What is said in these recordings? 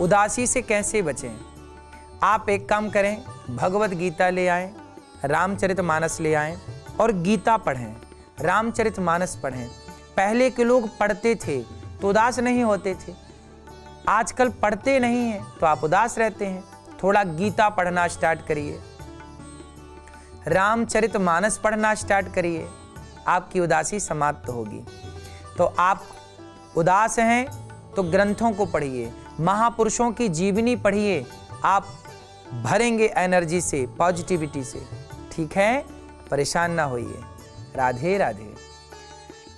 उदासी से कैसे बचें? आप एक काम करें, भगवत गीता ले आएं, रामचरितमानस ले आएं और गीता पढ़ें, रामचरितमानस पढ़ें। पहले के लोग पढ़ते थे तो उदास नहीं होते थे, आजकल पढ़ते नहीं हैं तो आप उदास रहते हैं। थोड़ा गीता पढ़ना स्टार्ट करिए, रामचरितमानस पढ़ना स्टार्ट करिए, आपकी उदासी समाप्त होगी। तो आप उदास हैं तो ग्रंथों को पढ़िए, महापुरुषों की जीवनी पढ़िए, आप भरेंगे एनर्जी से, पॉजिटिविटी से। ठीक है, परेशान ना होइए। राधे राधे।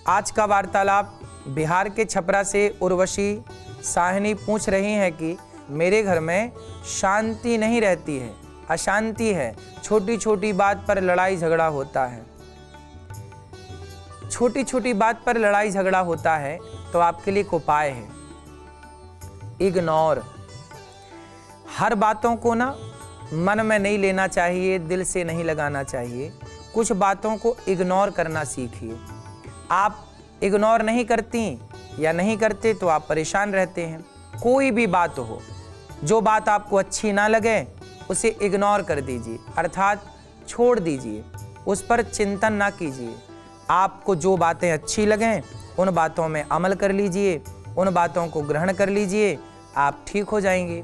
आज का वार्तालाप बिहार के छपरा से उर्वशी साहनी पूछ रही हैं कि मेरे घर में शांति नहीं रहती है, अशांति है, छोटी छोटी बात पर लड़ाई झगड़ा होता है। छोटी छोटी बात पर लड़ाई झगड़ा होता है तो आपके लिए एक उपाय है, इग्नोर। हर बातों को ना मन में नहीं लेना चाहिए, दिल से नहीं लगाना चाहिए, कुछ बातों को इग्नोर करना सीखिए। आप इग्नोर नहीं करती या नहीं करते तो आप परेशान रहते हैं। कोई भी बात हो, जो बात आपको अच्छी ना लगे उसे इग्नोर कर दीजिए, अर्थात छोड़ दीजिए, उस पर चिंतन ना कीजिए। आपको जो बातें अच्छी लगें उन बातों में अमल कर लीजिए, उन बातों को ग्रहण कर लीजिए, आप ठीक हो जाएंगे।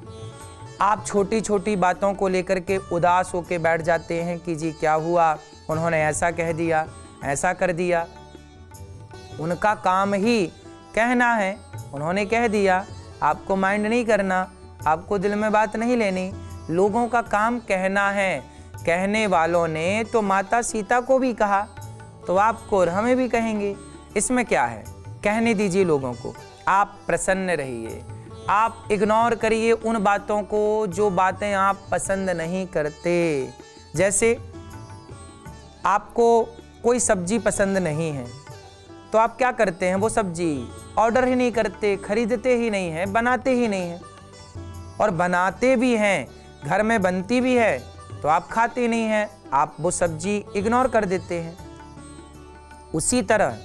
आप छोटी छोटी बातों को लेकर के उदास होकर बैठ जाते हैं कि जी क्या हुआ, उन्होंने ऐसा कह दिया, ऐसा कर दिया। उनका काम ही कहना है, उन्होंने कह दिया, आपको माइंड नहीं करना, आपको दिल में बात नहीं लेनी। लोगों का काम कहना है, कहने वालों ने तो माता सीता को भी कहा, तो आपको और हमें भी कहेंगे, इसमें क्या है? कहने दीजिए लोगों को, आप प्रसन्न रहिए, आप इग्नोर करिए उन बातों को जो बातें आप पसंद नहीं करते। जैसे आपको कोई सब्जी पसंद नहीं है तो आप क्या करते हैं, वो सब्जी ऑर्डर ही नहीं करते, खरीदते ही नहीं हैं, बनाते ही नहीं हैं। और बनाते भी हैं, घर में बनती भी है तो आप खाते नहीं हैं, आप वो सब्जी इग्नोर कर देते हैं। उसी तरह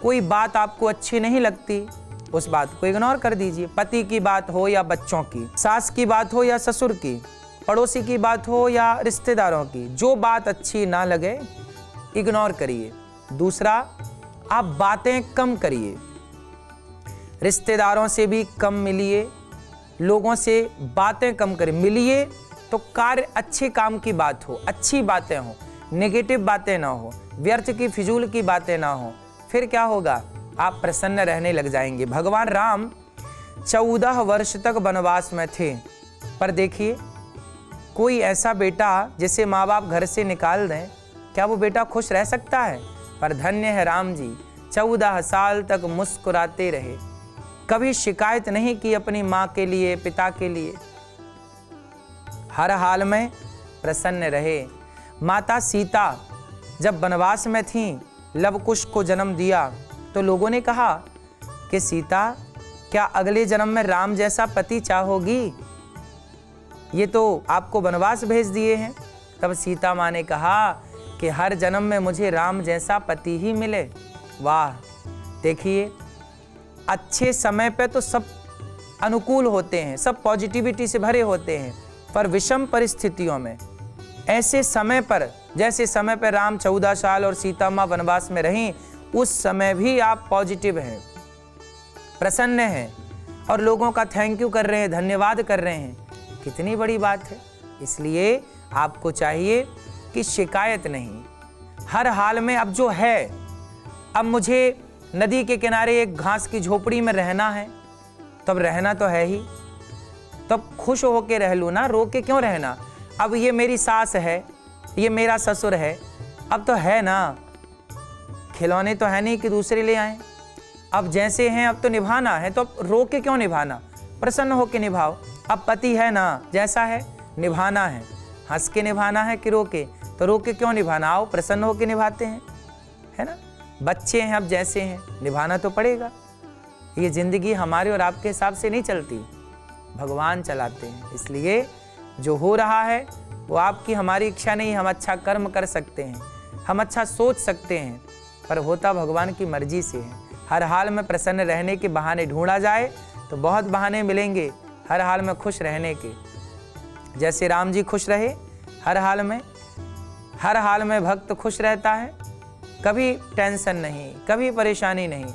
कोई बात आपको अच्छी नहीं लगती, उस बात को इग्नोर कर दीजिए। पति की बात हो या बच्चों की, सास की बात हो या ससुर की, पड़ोसी की बात हो या रिश्तेदारों की, जो बात अच्छी ना लगे इग्नोर करिए। दूसरा, आप बातें कम करिए, रिश्तेदारों से भी कम मिलिए, लोगों से बातें कम करिए। मिलिए तो कार्य अच्छे काम की बात हो, अच्छी बातें हो, नेगेटिव बातें ना हो, व्यर्थ की फिजूल की बातें ना हो। फिर क्या होगा, आप प्रसन्न रहने लग जाएंगे। भगवान राम 14 वर्ष तक वनवास में थे, पर देखिए कोई ऐसा बेटा जिसे माँ बाप घर से निकाल दें, क्या वो बेटा खुश रह सकता है? पर धन्य है राम जी, 14 साल तक मुस्कुराते रहे, कभी शिकायत नहीं की अपनी माँ के लिए, पिता के लिए, हर हाल में प्रसन्न रहे। माता सीता जब वनवास में थीं, लवकुश को जन्म दिया तो लोगों ने कहा कि सीता क्या अगले जन्म में राम जैसा पति चाहोगी? ये तो आपको वनवास भेज दिए हैं। तब सीता माँ ने कहा कि हर जन्म में मुझे राम जैसा पति ही मिले। वाह, देखिए अच्छे समय पे तो सब अनुकूल होते हैं, सब पॉजिटिविटी से भरे होते हैं, पर विषम परिस्थितियों में, ऐसे समय पर, जैसे समय पर राम 14 साल और सीता माँ वनवास में रहीं, उस समय भी आप पॉजिटिव हैं, प्रसन्न हैं और लोगों का थैंक यू कर रहे हैं, धन्यवाद कर रहे हैं। कितनी बड़ी बात है। इसलिए आपको चाहिए कि शिकायत नहीं, हर हाल में अब जो है, अब मुझे नदी के किनारे एक घास की झोपड़ी में रहना है, तब रहना तो है ही, तब खुश होके रह लूँ ना, रो के क्यों रहना? अब ये मेरी सास है, ये मेरा ससुर है, अब तो है ना, खिलौने तो है नहीं कि दूसरे ले आए। अब जैसे हैं अब तो निभाना है, तो अब रो के क्यों निभाना, प्रसन्न होके निभाओ। अब पति है ना, जैसा है निभाना है, हंस के निभाना है कि रो के, तो रो के क्यों निभाना, आओ प्रसन्न होके निभाते हैं, है ना। बच्चे हैं अब जैसे हैं, निभाना तो पड़ेगा। ये जिंदगी हमारे और आपके हिसाब से नहीं चलती, भगवान चलाते हैं। इसलिए जो हो रहा है वो आपकी हमारी इच्छा नहीं, हम अच्छा कर्म कर सकते हैं, हम अच्छा सोच सकते हैं, पर होता भगवान की मर्जी से है। हर हाल में प्रसन्न रहने के बहाने ढूंढा जाए तो बहुत बहाने मिलेंगे, हर हाल में खुश रहने के। जैसे राम जी खुश रहे हर हाल में भक्त खुश रहता है, कभी टेंशन नहीं, कभी परेशानी नहीं।